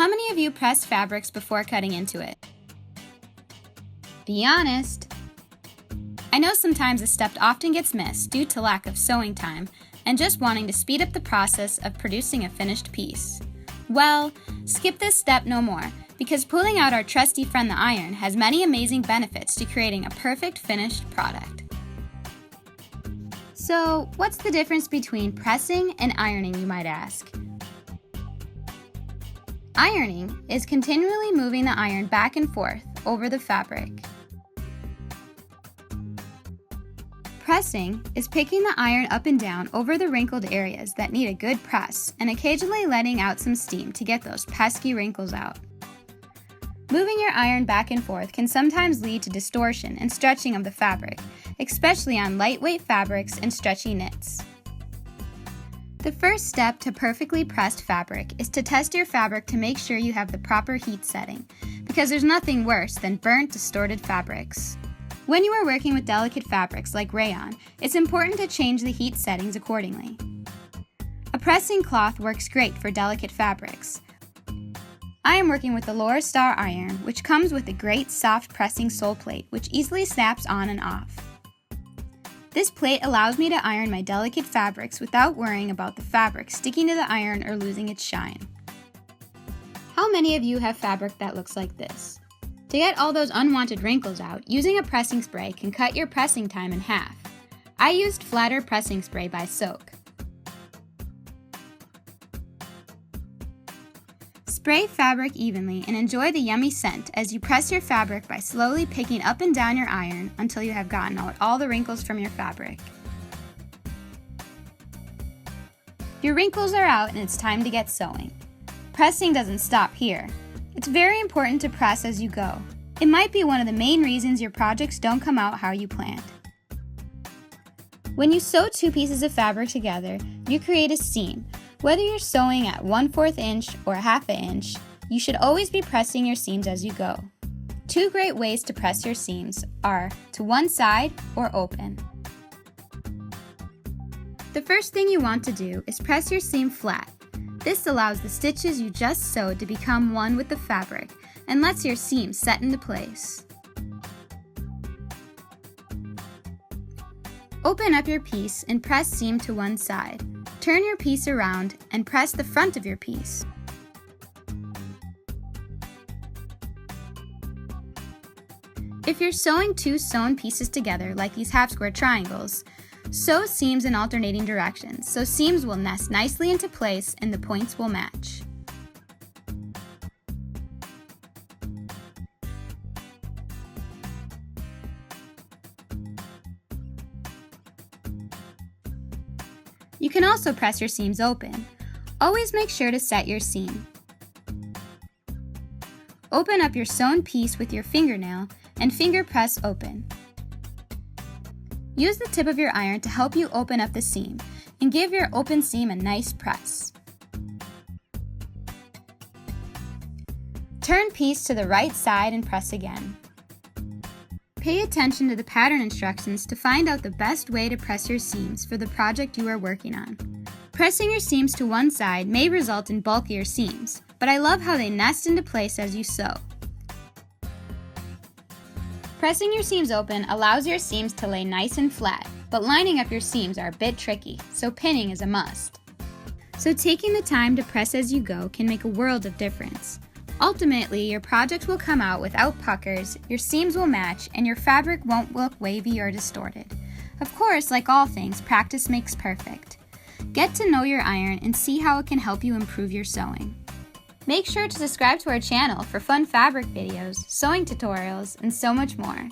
How many of you press fabrics before cutting into it? Be honest. I know sometimes this step often gets missed due to lack of sewing time and just wanting to speed up the process of producing a finished piece. Well, skip this step no more, because pulling out our trusty friend the iron has many amazing benefits to creating a perfect finished product. So, what's the difference between pressing and ironing, you might ask? Ironing is continually moving the iron back and forth over the fabric. Pressing is picking the iron up and down over the wrinkled areas that need a good press and occasionally letting out some steam to get those pesky wrinkles out. Moving your iron back and forth can sometimes lead to distortion and stretching of the fabric, especially on lightweight fabrics and stretchy knits. The first step to perfectly pressed fabric is to test your fabric to make sure you have the proper heat setting, because there's nothing worse than burnt, distorted fabrics. When you are working with delicate fabrics like rayon, it's important to change the heat settings accordingly. A pressing cloth works great for delicate fabrics. I am working with the Laura Star iron, which comes with a great soft pressing sole plate which easily snaps on and off. This plate allows me to iron my delicate fabrics without worrying about the fabric sticking to the iron or losing its shine. How many of you have fabric that looks like this? To get all those unwanted wrinkles out, using a pressing spray can cut your pressing time in half. I used Flatter Pressing Spray by Soak. Spray fabric evenly and enjoy the yummy scent as you press your fabric by slowly picking up and down your iron until you have gotten out all the wrinkles from your fabric. Your wrinkles are out and it's time to get sewing. Pressing doesn't stop here. It's very important to press as you go. It might be one of the main reasons your projects don't come out how you planned. When you sew two pieces of fabric together, you create a seam. Whether you're sewing at 1/4 inch or 1/2 inch, you should always be pressing your seams as you go. Two great ways to press your seams are to one side or open. The first thing you want to do is press your seam flat. This allows the stitches you just sewed to become one with the fabric and lets your seam set into place. Open up your piece and press seam to one side. Turn your piece around and press the front of your piece. If you're sewing two sewn pieces together like these half square triangles, sew seams in alternating directions so seams will nest nicely into place and the points will match. You can also press your seams open. Always make sure to set your seam. Open up your sewn piece with your fingernail and finger press open. Use the tip of your iron to help you open up the seam and give your open seam a nice press. Turn piece to the right side and press again. Pay attention to the pattern instructions to find out the best way to press your seams for the project you are working on. Pressing your seams to one side may result in bulkier seams, but I love how they nest into place as you sew. Pressing your seams open allows your seams to lay nice and flat, but lining up your seams are a bit tricky, so pinning is a must. So taking the time to press as you go can make a world of difference. Ultimately, your project will come out without puckers, your seams will match, and your fabric won't look wavy or distorted. Of course, like all things, practice makes perfect. Get to know your iron and see how it can help you improve your sewing. Make sure to subscribe to our channel for fun fabric videos, sewing tutorials, and so much more.